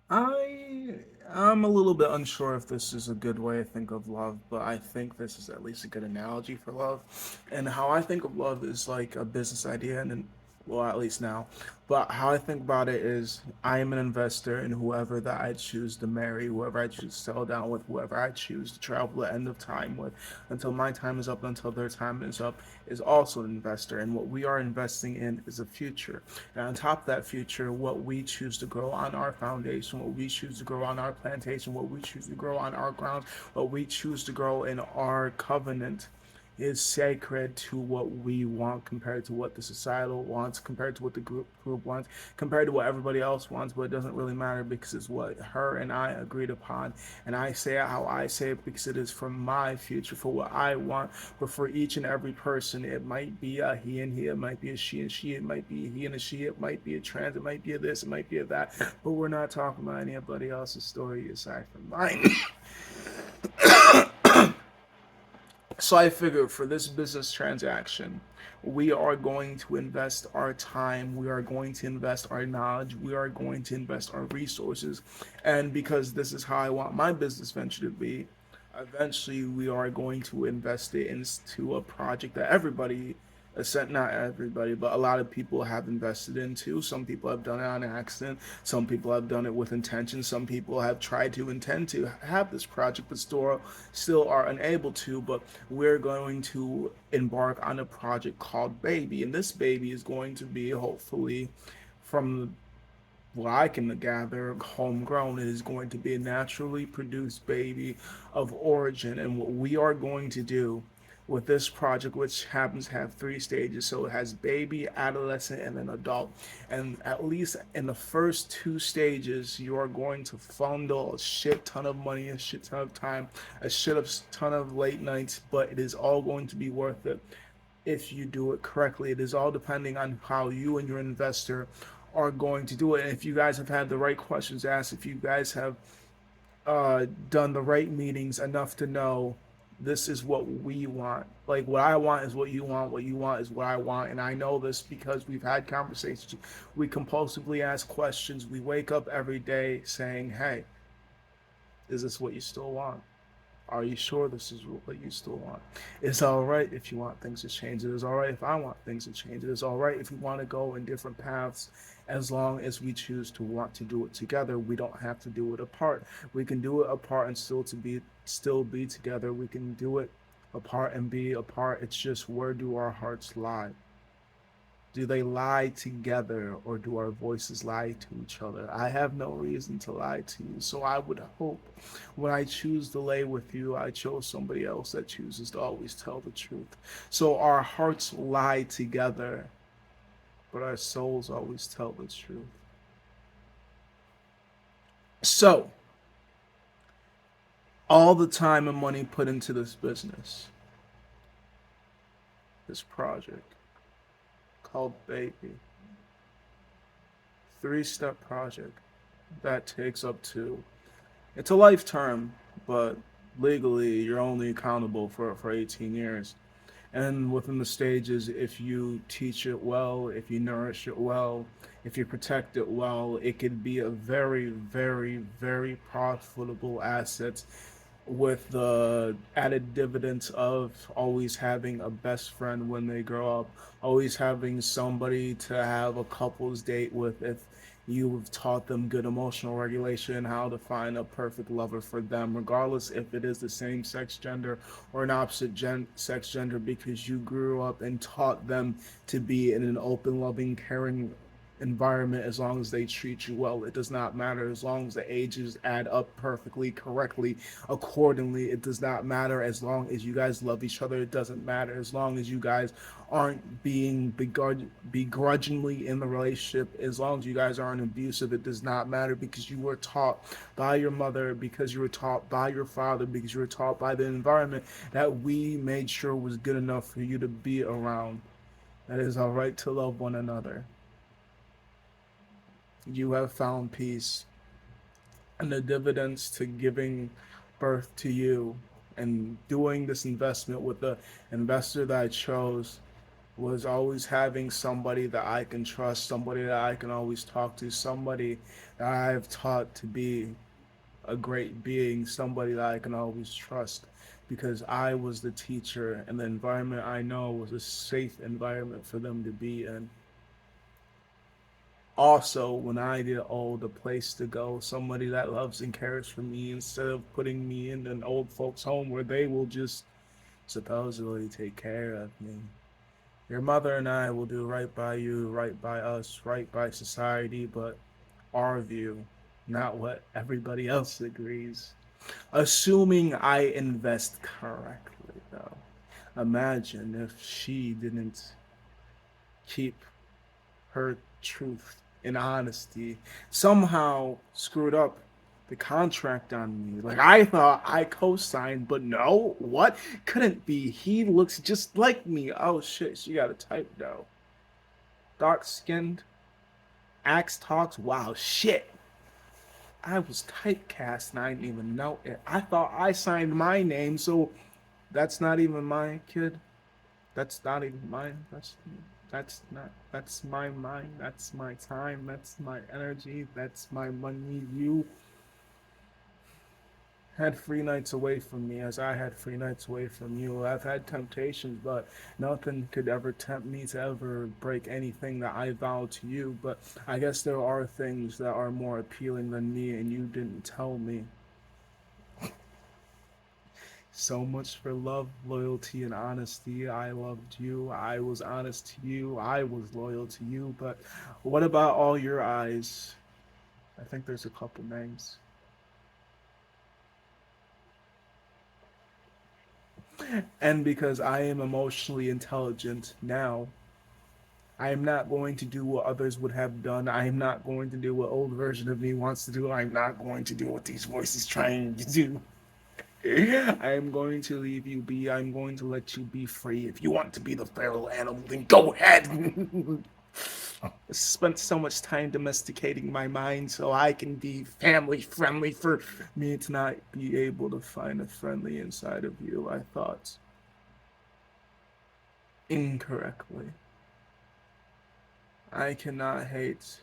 I I'm a little bit unsure if this is a good way to think of love, but I think this is at least a good analogy for love. And how I think of love is like a business idea, and then, well, at least now. But how I think about it is I am an investor in whoever that I choose to marry, whoever I choose to settle down with, whoever I choose to travel the end of time with, until my time is up, until their time is up, is also an investor. And what we are investing in is a future. And on top of that future, what we choose to grow on our foundation, what we choose to grow on our plantation, what we choose to grow on our grounds, what we choose to grow in our covenant is sacred to what we want compared to what the societal wants, compared to what the group wants, compared to what everybody else wants, but it doesn't really matter because it's what her and I agreed upon. And I say it how I say it because it is for my future, for what I want. But for each and every person, it might be a he and he, it might be a she and she, it might be a he and a she, it might be a trans, it might be a this, it might be a that. But we're not talking about anybody else's story aside from mine. So I figured for this business transaction, we are going to invest our time, we are going to invest our knowledge, we are going to invest our resources. And because this is how I want my business venture to be, eventually we are going to invest it into a project that everybody, not everybody, but a lot of people have invested into. Some people have done it on accident. Some people have done it with intention. Some people have tried to intend to have this project, but still are unable to. But we're going to embark on a project called Baby, and this baby is going to be hopefully from what I can gather, homegrown. It is going to be a naturally produced baby of origin. And what we are going to do with this project, which happens to have three stages, so it has baby, adolescent, and then adult. And at least in the first two stages, you are going to fundle a shit ton of money, a shit ton of time, a ton of late nights, but it is all going to be worth it if you do it correctly. It is all depending on how you and your investor are going to do it. And if you guys have had the right questions asked, if you guys have done the right meetings enough to know this is what we want. Like what I want is what you want is what I want. And I know this because we've had conversations. We compulsively ask questions. We wake up every day saying, hey, is this what you still want? Are you sure this is what you still want? It's all right if you want things to change. It is all right if I want things to change. It is all right if we want to go in different paths as long as we choose to want to do it together. We don't have to do it apart. We can do it apart and still be together. We can do it apart and be apart. It's just where do our hearts lie? Do they lie together or do our voices lie to each other? I have no reason to lie to you. So I would hope when I choose to lay with you, I chose somebody else that chooses to always tell the truth. So our hearts lie together, but our souls always tell the truth. So, all the time and money put into this business, this project called Baby, three-step project that takes up to, it's a life term, but legally you're only accountable for 18 years. And within the stages, if you teach it well, if you nourish it well, if you protect it well, it could be a very, very, very profitable asset with the added dividends of always having a best friend when they grow up, always having somebody to have a couple's date with if you've taught them good emotional regulation, how to find a perfect lover for them, regardless if it is the same sex gender or an sex gender, because you grew up and taught them to be in an open, loving, caring environment. As long as they treat you well, it does not matter. As long as the ages add up perfectly, correctly, accordingly, it does not matter. As long as you guys love each other, it doesn't matter. As long as you guys aren't being begrudgingly in the relationship, as long as you guys aren't abusive, it does not matter, because you were taught by your mother, because you were taught by your father, because you were taught by the environment that we made sure was good enough for you to be around. That is our right to love one another. You have found peace, and the dividends to giving birth to you and doing this investment with the investor that I chose was always having somebody that I can trust, somebody that I can always talk to, somebody that I've taught to be a great being, somebody that I can always trust because I was the teacher and the environment I know was a safe environment for them to be in. Also, when I get old, a place to go, somebody that loves and cares for me instead of putting me in an old folks' home where they will just supposedly take care of me. Your mother and I will do right by you, right by us, right by society, but our view, not what everybody else agrees. Assuming I invest correctly, though. Imagine if she didn't keep her truth and honesty, somehow screwed up the contract on me. Like I thought I co-signed, but no, what? Couldn't be. He looks just like me. Oh shit, she got a type though. Dark skinned, axe talks. Wow, shit. I was typecast and I didn't even know it. I thought I signed my name, so that's not even my kid. That's not even mine. That's not. That's my mind. That's my time. That's my energy. That's my money. You had free nights away from me as I had free nights away from you. I've had temptations, but nothing could ever tempt me to ever break anything that I vowed to you. But I guess there are things that are more appealing than me, and you didn't tell me. So much for love, loyalty, and honesty. I loved you. I was honest to you. I was loyal to you. But what about all your eyes? I think there's a couple names. And because I am emotionally intelligent now, I am not going to do what others would have done. I am not going to do what old version of me wants to do. I'm not going to do what these voices trying to do. I am going to leave you be. I'm going to let you be free. If you want to be the feral animal, then go ahead. I spent so much time domesticating my mind so I can be family friendly for me to not be able to find a friendly inside of you. I thought incorrectly. I cannot hate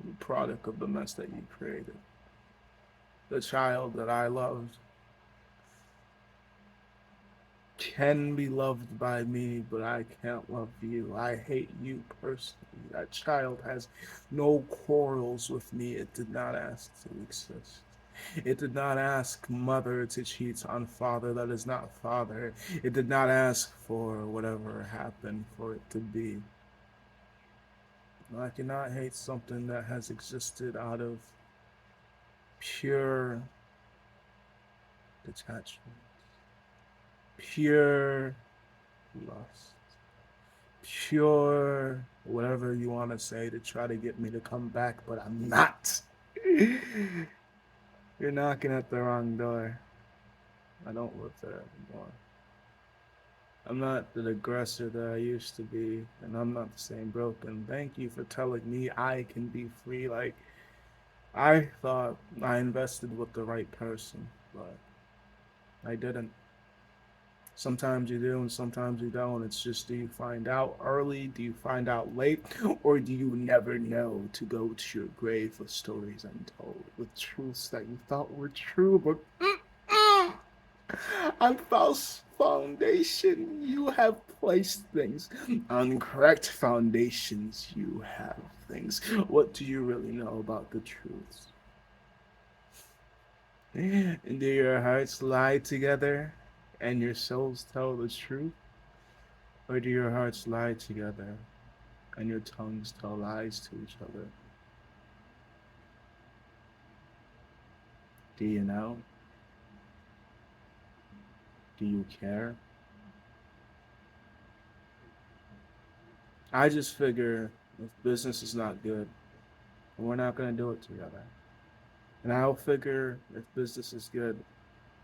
the product of the mess that you created. The child that I loved can be loved by me, but I can't love you. I hate you personally. That child has no quarrels with me. It did not ask to exist. It did not ask mother to cheat on father that is not father. It did not ask for whatever happened for it to be. I cannot hate something that has existed out of pure detachment, pure lust, pure whatever you want to say to try to get me to come back, but I'm not. You're knocking at the wrong door. I don't live there anymore. I'm not the aggressor that I used to be, and I'm not the same broken. Thank you for telling me I can be free. Like, I thought I invested with the right person, but I didn't. Sometimes you do and sometimes you don't. It's just, do you find out early? Do you find out late? Or do you never know to go to your grave with stories untold, with truths that you thought were true, but on false foundation you have placed things. On correct foundations you have things. What do you really know about the truths? Do your hearts lie together and your souls tell the truth? Or do your hearts lie together and your tongues tell lies to each other? Do you know? Do you care? I just figure if business is not good, we're not going to do it together. And I'll figure if business is good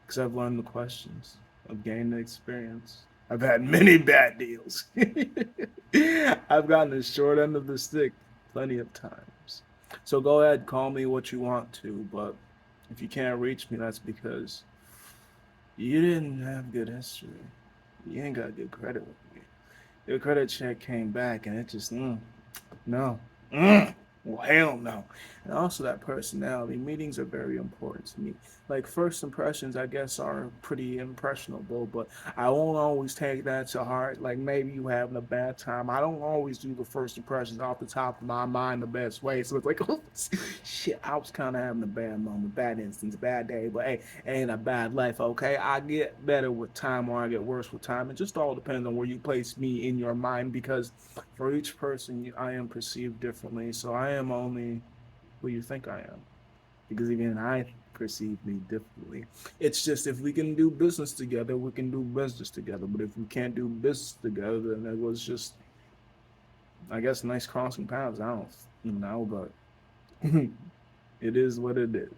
because I've learned the questions, I've gained the experience. I've had many bad deals. I've gotten the short end of the stick plenty of times. So go ahead, call me what you want to, but if you can't reach me, that's because you didn't have good history. You ain't got good credit with me. Your credit check came back and it just, no. Mm. Well, hell no. And also that personality. Meetings are very important to me. Like first impressions, I guess, are pretty impressionable, but I won't always take that to heart. Like maybe you having a bad time. I don't always do the first impressions off the top of my mind the best way. So it's like, oh, shit, I was kind of having a bad moment, bad instance, bad day, but hey, ain't a bad life, okay? I get better with time or I get worse with time. It just all depends on where you place me in your mind because for each person, I am perceived differently. So I am only who you think I am because even I perceive me differently. It's just if we can do business together, we can do business together. But if we can't do business together, then it was just, I guess, nice crossing paths. I don't know, but it is what it is.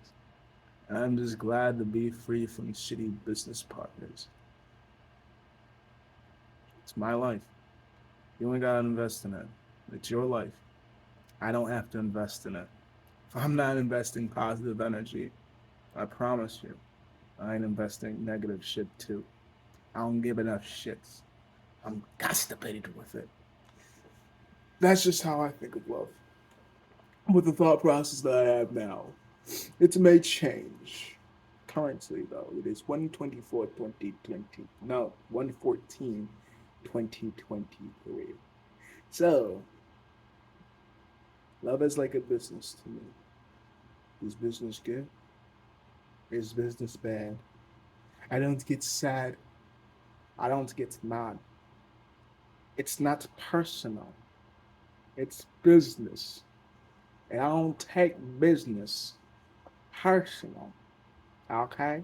I'm just glad to be free from shitty business partners. It's my life. You ain't gotta invest in it. It's your life. I don't have to invest in it. If I'm not investing positive energy, I promise you, I ain't investing negative shit too. I don't give enough shits. I'm constipated with it. That's just how I think of love. With the thought process that I have now. It may change. Currently, though, it is 124 2020. No, 114 2023. So, love is like a business to me. Is business good? Is business bad? I don't get sad. I don't get mad. It's not personal. It's business. And I don't take business personal. Okay?